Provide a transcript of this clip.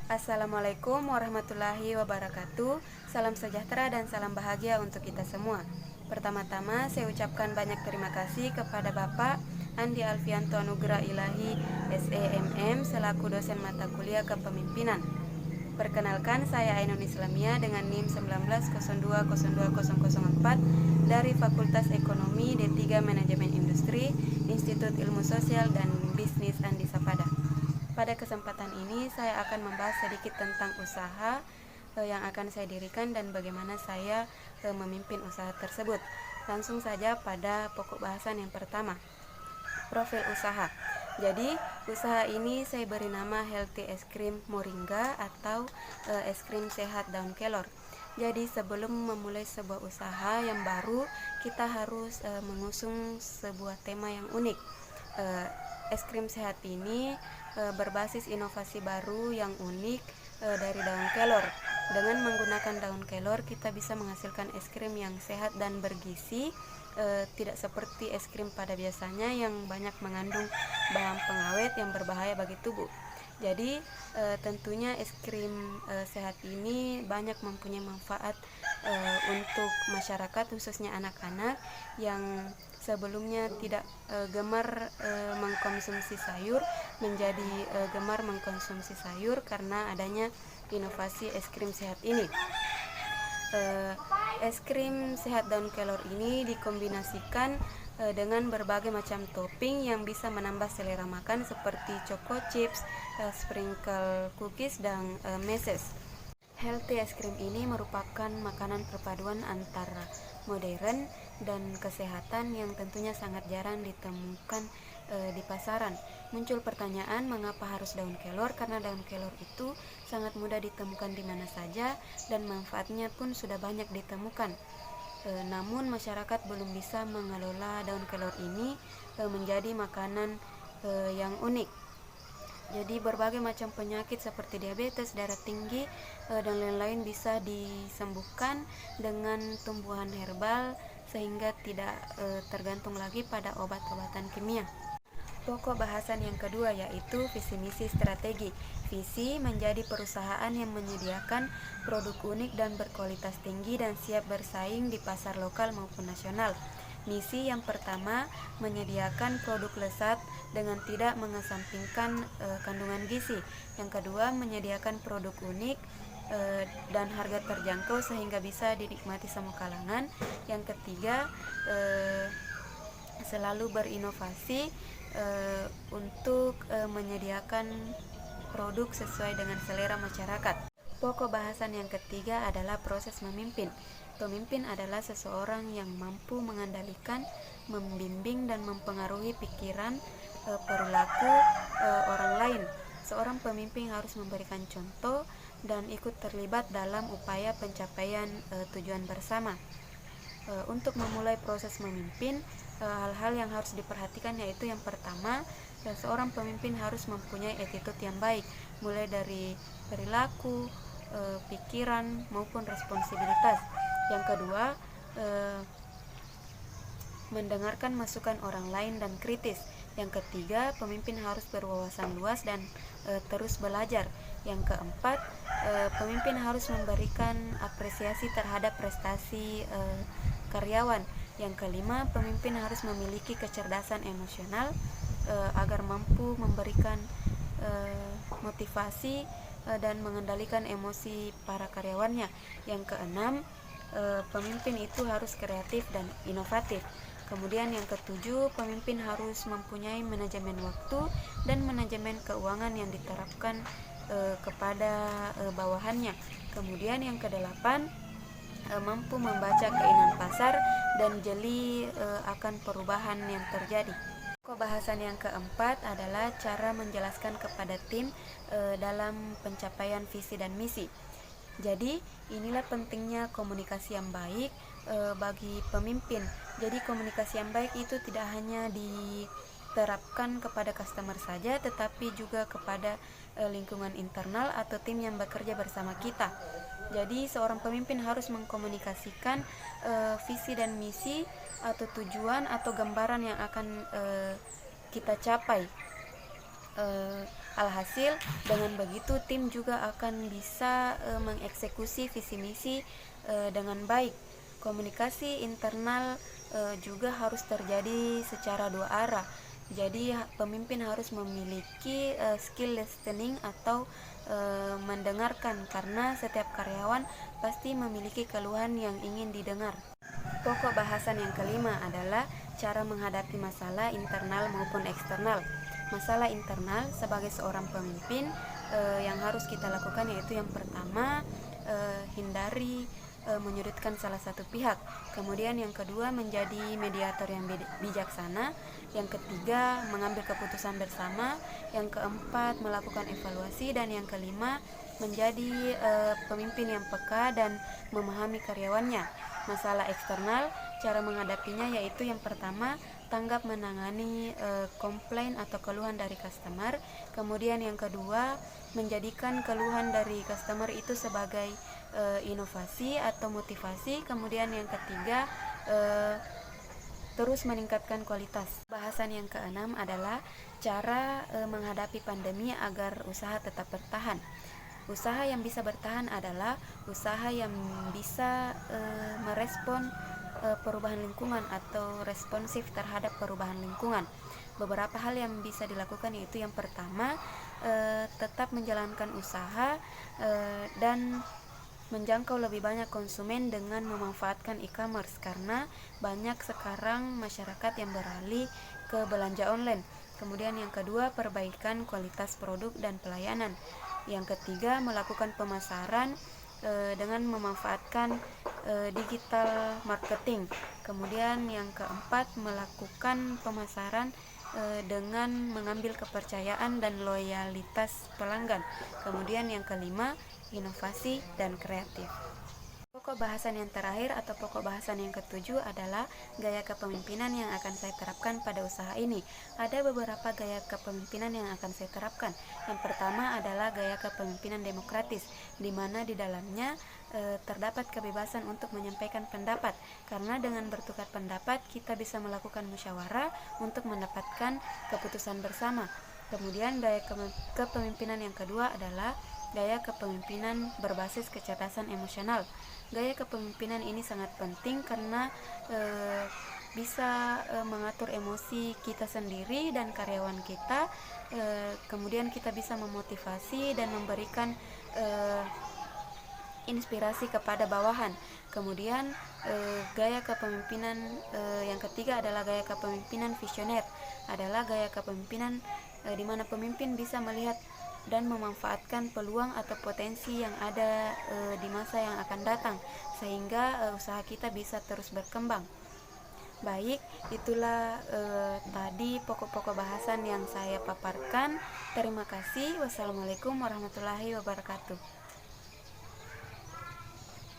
Assalamualaikum warahmatullahi wabarakatuh. Salam sejahtera dan salam bahagia untuk kita semua. Pertama-tama saya ucapkan banyak terima kasih kepada Bapak Andi Alfianto Anugerah Ilahi SEMM selaku dosen mata kuliah Kepemimpinan. Perkenalkan, saya Ainun Islamia dengan NIM 1902020004 dari Fakultas Ekonomi D3 Manajemen Industri, Institut Ilmu Sosial dan Bisnis Andi Sapada. Pada kesempatan ini saya akan membahas sedikit tentang usaha yang akan saya dirikan dan bagaimana saya memimpin usaha tersebut. Langsung saja pada pokok bahasan yang pertama, profil usaha. Jadi usaha ini saya beri nama Healthy Es Krim Moringa atau es krim sehat daun kelor. Jadi sebelum memulai sebuah usaha yang baru, kita harus mengusung sebuah tema yang unik. Es krim sehat ini berbasis inovasi baru yang unik dari daun kelor. Dengan menggunakan daun kelor, kita bisa menghasilkan es krim yang sehat dan bergizi, tidak seperti es krim pada biasanya yang banyak mengandung bahan pengawet yang berbahaya bagi tubuh. Jadi tentunya es krim sehat ini banyak mempunyai manfaat untuk masyarakat, khususnya anak-anak yang sebelumnya tidak gemar mengkonsumsi sayur menjadi gemar mengkonsumsi sayur karena adanya inovasi es krim sehat ini. Es krim sehat daun kelor ini dikombinasikan dengan berbagai macam topping yang bisa menambah selera makan seperti choco chips, sprinkle cookies, dan meses. Healthy es krim ini merupakan makanan perpaduan antara modern dan kesehatan yang tentunya sangat jarang ditemukan di pasaran. Muncul pertanyaan, mengapa harus daun kelor? Karena daun kelor itu sangat mudah ditemukan di mana saja dan manfaatnya pun sudah banyak ditemukan. Namun masyarakat belum bisa mengelola daun kelor ini menjadi makanan yang unik. Jadi berbagai macam penyakit seperti diabetes, darah tinggi, dan lain-lain bisa disembuhkan dengan tumbuhan herbal sehingga tidak tergantung lagi pada obat-obatan kimia. Pokok bahasan yang kedua yaitu visi misi strategi. Visi menjadi perusahaan yang menyediakan produk unik dan berkualitas tinggi dan siap bersaing di pasar lokal maupun nasional. Misi yang pertama, menyediakan produk lezat dengan tidak mengesampingkan kandungan gizi. Yang kedua, menyediakan produk unik dan harga terjangkau sehingga bisa dinikmati semua kalangan. Yang ketiga, selalu berinovasi untuk menyediakan produk sesuai dengan selera masyarakat. Pokok bahasan yang ketiga adalah proses memimpin. Pemimpin adalah seseorang yang mampu mengendalikan, membimbing, dan mempengaruhi pikiran, perilaku orang lain. Seorang pemimpin harus memberikan contoh dan ikut terlibat dalam upaya pencapaian tujuan bersama. Untuk memulai proses memimpin, hal-hal yang harus diperhatikan yaitu yang pertama, seorang pemimpin harus mempunyai attitude yang baik, mulai dari perilaku, pikiran maupun responsibilitas. Yang kedua, mendengarkan masukan orang lain dan kritis. Yang ketiga, pemimpin harus berwawasan luas dan terus belajar. Yang keempat, pemimpin harus memberikan apresiasi terhadap prestasi karyawan. Yang kelima, pemimpin harus memiliki kecerdasan emosional agar mampu memberikan motivasi dan mengendalikan emosi para karyawannya. Yang keenam, pemimpin itu harus kreatif dan inovatif. Kemudian yang ketujuh, pemimpin harus mempunyai manajemen waktu dan manajemen keuangan yang diterapkan kepada bawahannya. Kemudian yang kedelapan, mampu membaca keinginan pasar dan jeli akan perubahan yang terjadi. Bahasan yang keempat adalah cara menjelaskan kepada tim dalam pencapaian visi dan misi. Jadi inilah pentingnya komunikasi yang baik bagi pemimpin. Jadi komunikasi yang baik itu tidak hanya diterapkan kepada customer saja, tetapi juga kepada lingkungan internal atau tim yang bekerja bersama kita. Jadi seorang pemimpin harus mengkomunikasikan visi dan misi atau tujuan atau gambaran yang akan kita capai. Alhasil, dengan begitu tim juga akan bisa mengeksekusi visi misi dengan baik. Komunikasi internal juga harus terjadi secara dua arah. Jadi pemimpin harus memiliki skill listening atau mendengarkan, karena setiap karyawan pasti memiliki keluhan yang ingin didengar. Pokok bahasan yang kelima adalah cara menghadapi masalah internal maupun eksternal. Masalah internal sebagai seorang pemimpin yang harus kita lakukan yaitu yang pertama, hindari menyudutkan salah satu pihak. Kemudian yang kedua, menjadi mediator yang bijaksana. Yang ketiga, mengambil keputusan bersama. Yang keempat, melakukan evaluasi. Dan yang kelima, menjadi pemimpin yang peka dan memahami karyawannya. Masalah eksternal, cara menghadapinya yaitu yang pertama, tanggap menangani komplain atau keluhan dari customer. Kemudian yang kedua, menjadikan keluhan dari customer itu sebagai inovasi atau motivasi. Kemudian yang ketiga, terus meningkatkan kualitas. Bahasan yang keenam adalah cara menghadapi pandemi agar usaha tetap bertahan. Usaha yang bisa bertahan adalah usaha yang bisa merespon perubahan lingkungan atau responsif terhadap perubahan lingkungan. Beberapa hal yang bisa dilakukan yaitu yang pertama, tetap menjalankan usaha dan menjangkau lebih banyak konsumen dengan memanfaatkan e-commerce, karena banyak sekarang masyarakat yang beralih ke belanja online. Kemudian yang kedua, perbaikan kualitas produk dan pelayanan. Yang ketiga, melakukan pemasaran dengan memanfaatkan digital marketing. Kemudian yang keempat, melakukan pemasaran dengan mengambil kepercayaan dan loyalitas pelanggan. Kemudian yang kelima, inovasi dan kreatif. Pokok bahasan yang terakhir atau pokok bahasan yang ketujuh adalah gaya kepemimpinan yang akan saya terapkan pada usaha ini. Ada beberapa gaya kepemimpinan yang akan saya terapkan. Yang pertama adalah gaya kepemimpinan demokratis, di mana di dalamnya terdapat kebebasan untuk menyampaikan pendapat, karena dengan bertukar pendapat kita bisa melakukan musyawarah untuk mendapatkan keputusan bersama. Kemudian gaya kepemimpinan yang kedua adalah gaya kepemimpinan berbasis kecerdasan emosional. Gaya kepemimpinan ini sangat penting karena bisa mengatur emosi kita sendiri dan karyawan kita. Kemudian kita bisa memotivasi dan memberikan inspirasi kepada bawahan. Kemudian gaya kepemimpinan yang ketiga adalah gaya kepemimpinan visioner. Adalah gaya kepemimpinan di mana pemimpin bisa melihat dan memanfaatkan peluang atau potensi yang ada di masa yang akan datang, sehingga usaha kita bisa terus berkembang. Baik, itulah tadi pokok-pokok bahasan yang saya paparkan. Terima kasih. Wassalamualaikum warahmatullahi wabarakatuh.